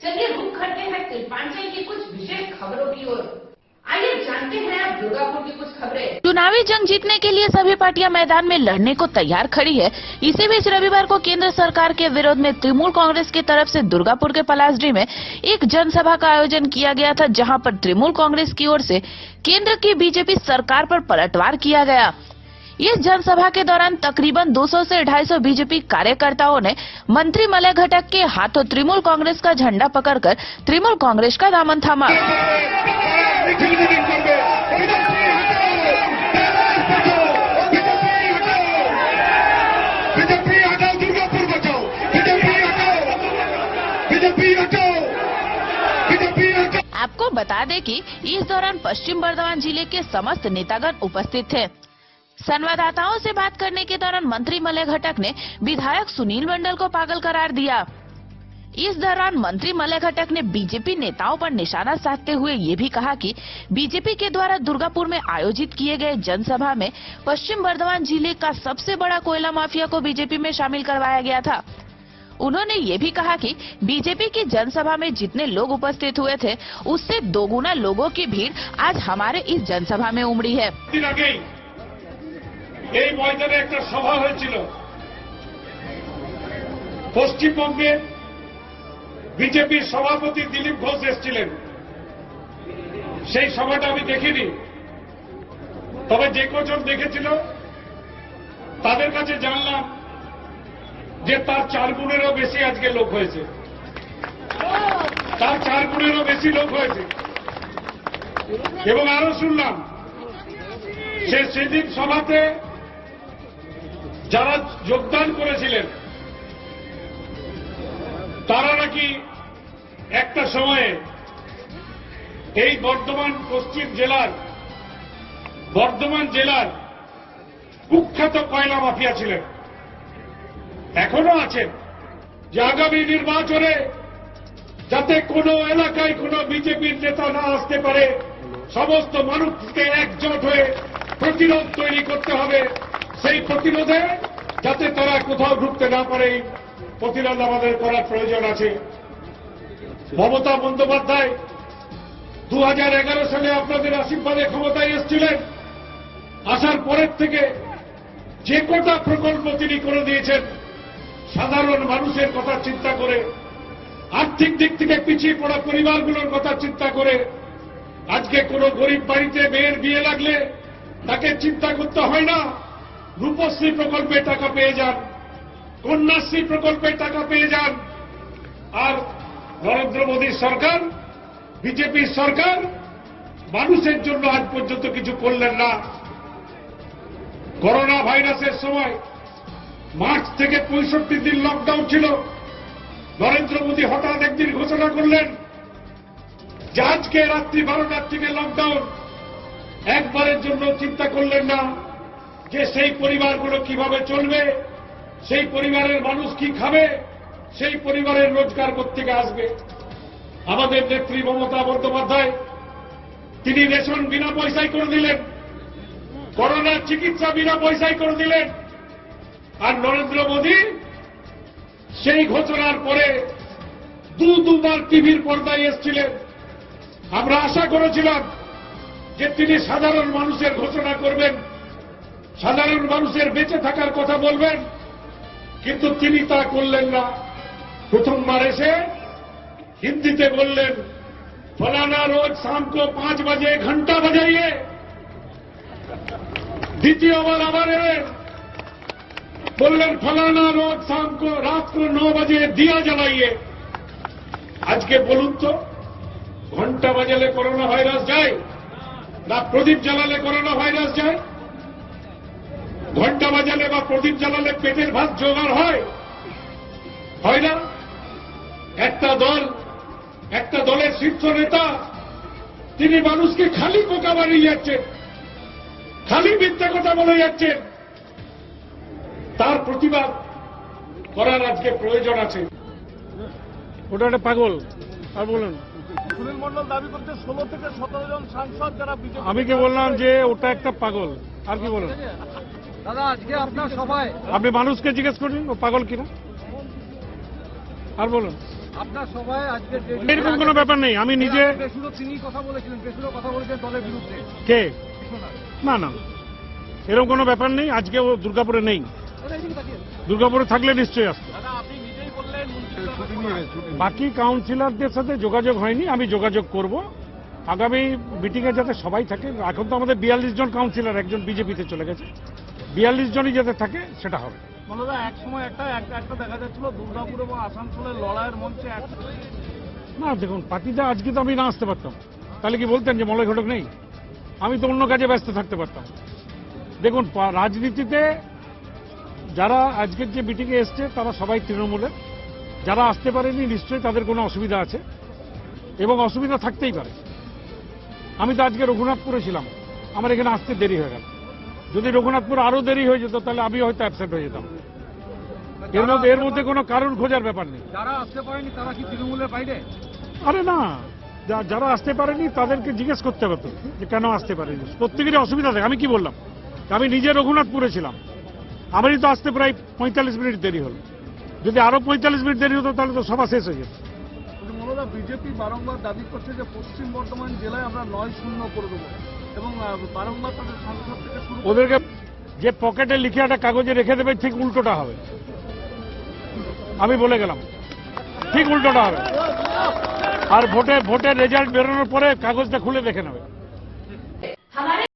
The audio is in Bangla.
चलिए रुख करते हैं तिलपांचल की कुछ विशेष खबरों की ओर। आइए जानते हैं अब दुर्गापुर की कुछ खबरें। चुनावी जंग जीतने के लिए सभी पार्टियां मैदान में लड़ने को तैयार खड़ी है। इसी बीच रविवार को केंद्र सरकार के विरोध में तृणमूल कांग्रेस की तरफ से दुर्गापुर के पलासडी में एक जनसभा का आयोजन किया गया था, जहां पर तृणमूल कांग्रेस की ओर से केंद्र की बीजेपी सरकार पर पलटवार किया गया। इस जनसभा के दौरान तकरीबन 200 से 250 बीजेपी कार्यकर्ताओं ने मंत्री मलय घटक के हाथों तृणमूल कांग्रेस का झंडा पकड़कर तृणमूल कांग्रेस का दामन थामा। आपको बता दें कि इस दौरान पश्चिम बर्धमान जिले के समस्त नेतागण उपस्थित थे। संवाददाताओं से बात करने के दौरान मंत्री मलय घटक ने विधायक सुनील मंडल को पागल करार दिया। इस दौरान मंत्री मलय घटक ने बीजेपी नेताओं पर निशाना साधते हुए ये भी कहा कि बीजेपी के द्वारा दुर्गापुर में आयोजित किए गए जनसभा में पश्चिम बर्धमान जिले का सबसे बड़ा कोयला माफिया को बीजेपी में शामिल करवाया गया था। उन्होंने ये भी कहा कि बीजेपी की जनसभा में जितने लोग उपस्थित हुए थे, उससे दोगुना लोगों की भीड़ आज हमारे इस जनसभा में उमड़ी है। এই ময়দানে একটা সভা হয়েছিল। পশ্চিমবঙ্গে বিজেপির সভাপতি দিলীপ ঘোষ এসেছিলেন। সেই সভাটা আমি দেখিনি, তবে যে কজন দেখেছিল তাদের কাছে জানলাম যে তার 4 গুণেরও বেশি আজকে লোক হয়েছে। তার 4 গুণেরও বেশি লোক হয়েছে এবং আরো শুনলাম সে সেদিন সভাতে যারা যোগদান করেছিলেন তারা নাকি একটা সময়ে এই বর্ধমান জেলার কুখ্যাত কয়লা মাফিয়া ছিলেন, এখনো আছেন। যে আগামী নির্বাচনে যাতে কোনো এলাকায় কোনো বিজেপির নেতা না আসতে পারে, সমস্ত মানুষকে একজোট হয়ে প্রতিরোধ তৈরি করতে হবে। সেই প্রতিরোধে যাতে তারা কোথাও ঢুকতে না পারে, প্রতিরোধ আমাদের করার প্রয়োজন আছে। মমতা বন্দ্যোপাধ্যায় 2011 সালে আপনাদের আশীর্বাদে ক্ষমতায় এসেছিলেন। আসার পরের থেকে যে কটা প্রকল্প তিনি করে দিয়েছেন, সাধারণ মানুষের কথা চিন্তা করে, আর্থিক দিক থেকে পিছিয়ে পড়া পরিবারগুলোর কথা চিন্তা করে, আজকে কোনো গরিব বাড়িতে মেয়ের বিয়ে লাগলে তাকে চিন্তা করতে হয় না, রূপশ্রী প্রকল্পে টাকা পেয়ে যান, কন্যাশ্রী প্রকল্পে টাকা পেয়ে যান। আর নরেন্দ্র মোদীর সরকার, বিজেপির সরকার মানুষের জন্য আজ পর্যন্ত কিছু করলেন না। করোনা ভাইরাসের সময় মার্চ থেকে 65 দিন লকডাউন ছিল। নরেন্দ্র মোদী হঠাৎ একদিন ঘোষণা করলেন যে আজকে রাত্রি 12টার থেকে লকডাউন। একবারের জন্য চিন্তা করলেন না যে সেই পরিবারগুলো কিভাবে চলবে, সেই পরিবারের মানুষ কি খাবে, সেই পরিবারের রোজগার কোত্থেকে আসবে। আমাদের নেত্রী মমতা বন্দ্যোপাধ্যায় তিনি রেশন বিনা পয়সায় করে দিলেন, করোনার চিকিৎসা বিনা পয়সায় করে দিলেন। আর নরেন্দ্র মোদী সেই ঘোষণার পরে দুবার টিভির পর্দায় এসেছিলেন। আমরা আশা করেছিলাম যে তিনি সাধারণ মানুষের ঘোষণা করবেন, সাধারণ মানুষের বেঁচে থাকার কথা বলবেন, কিন্তু তিনি তা করলেন না। প্রথমবার এসে হিন্দিতে বললেন, फलाना रोज शाम को 5 बजे घंटा बजाइए। দ্বিতীয়বার আবার বললেন, फलाना रोज शाम को रात को 9 बजे दिया जलाइए। আজকে বলুন তো, ঘন্টা বাজালে করোনা ভাইরাস যায় না প্রদীপ জ্বালালে করোনা ভাইরাস যায়? ঘন্টা বাজালে বা প্রদীপ জ্বালালে পেটের ভাত জোগাড় হয় না? একটা দলের শীর্ষ নেতা তিনি মানুষকে খালি বোকা বানিয়ে যাচ্ছেন, খালি মিথ্যা কথা বলে যাচ্ছেন। তার প্রতিবাদ করার আজকে প্রয়োজন আছে। ওটা একটা পাগল। আর বলুন, সুনীল মণ্ডল দাবি করছে 16 থেকে 17 জন সাংসদ যারা বিজেপি। আমি কি বললাম যে ওটা একটা পাগল? আর কি বলুন দাদা, আজকে আপনার সভায় আপনি মানুষকে জিজ্ঞেস করুন ও পাগল কিনা। আর বলুন। আপনার সভায় আজকে এরকম কোনো ব্যাপার নেই। আমি নিজে শুধু তিনি কথা বলেছিলেন, পেশুরও কথা বলেছেন দলের বিরুদ্ধে। কে না না এরকম কোনো ব্যাপার নেই। আজকে ও দুর্গাপুরে নেই, দুর্গাপুরে থাকলে নিশ্চয়ই আসতো। দাদা আপনি নিজেই বললেন বাকি কাউন্সিলরদের সাথে যোগাযোগ হয়নি, আমি যোগাযোগ করব আগামী মিটিংয়ে যাতে সবাই থাকে। এখন তো আমাদের 42 জন কাউন্সিলর, একজন বিজেপিতে চলে গেছে, 42 জনই যাতে থাকে সেটা হবে। বলদা এক সময় একটা দেখা যাচ্ছিল দুর্গাপুর এবং আসানসোলের লড়াইয়ের মঞ্চে না দেখুন, পার্টিতে আজকে তো আমি না আসতে পারতাম, তাহলে কি বলতেন যে মলয় ঘটক নেই? আমি তো অন্য কাজে ব্যস্ত থাকতে পারতাম। দেখুন, রাজনীতিতে যারা আজকের যে মিটিংয়ে এসছে তারা সবাই তৃণমূলের, যারা আসতে পারেনি নিশ্চয়ই তাদের কোনো অসুবিধা আছে এবং অসুবিধা থাকতেই পারে। আমি তো আজকে রঘুনাথপুরে ছিলাম, আমার এখানে আসতে দেরি হয়ে গেল। যদি রঘুনাথপুর আরো দেরি হয়ে যেত তাহলে আমি হয়তো অ্যাবসেন্ট হয়ে যেতাম। এর মধ্যে কোনো কারণ খোঁজার ব্যাপার নেই। যারা আসতে পারেনি তারা কি তৃণমূলের বাইরে? আরে না, যারা আসতে পারেনি তাদেরকে জিজ্ঞেস করতে হতো যে কেন আসতে পারেনি। প্রত্যেকেরই অসুবিধা থাকে। আমি কি বললাম, আমি নিজে রঘুনাথপুরে ছিলাম, আমারই তো আসতে প্রায় 45 মিনিট দেরি হলো। যদি আরো 45 মিনিট দেরি হতো তাহলে তো সভা শেষ হয়ে যেত। মনোদা বিজেপি বারংবার দাবি করছে যে পশ্চিম বর্ধমান জেলায় আমরা 9-0 করে দেবো এবং বারংবার তাদের সাংসদ থেকে শুরু করে ওদেরকে যে পকেটে লিখে একটা কাগজে রেখে দেবে ঠিক উল্টোটা হবে। আমি বলে গেলাম ঠিক উল্টোটা হবে। আর ভোটের রেজাল্ট বেরোনোর পরে কাগজটা খুলে দেখে নেবে।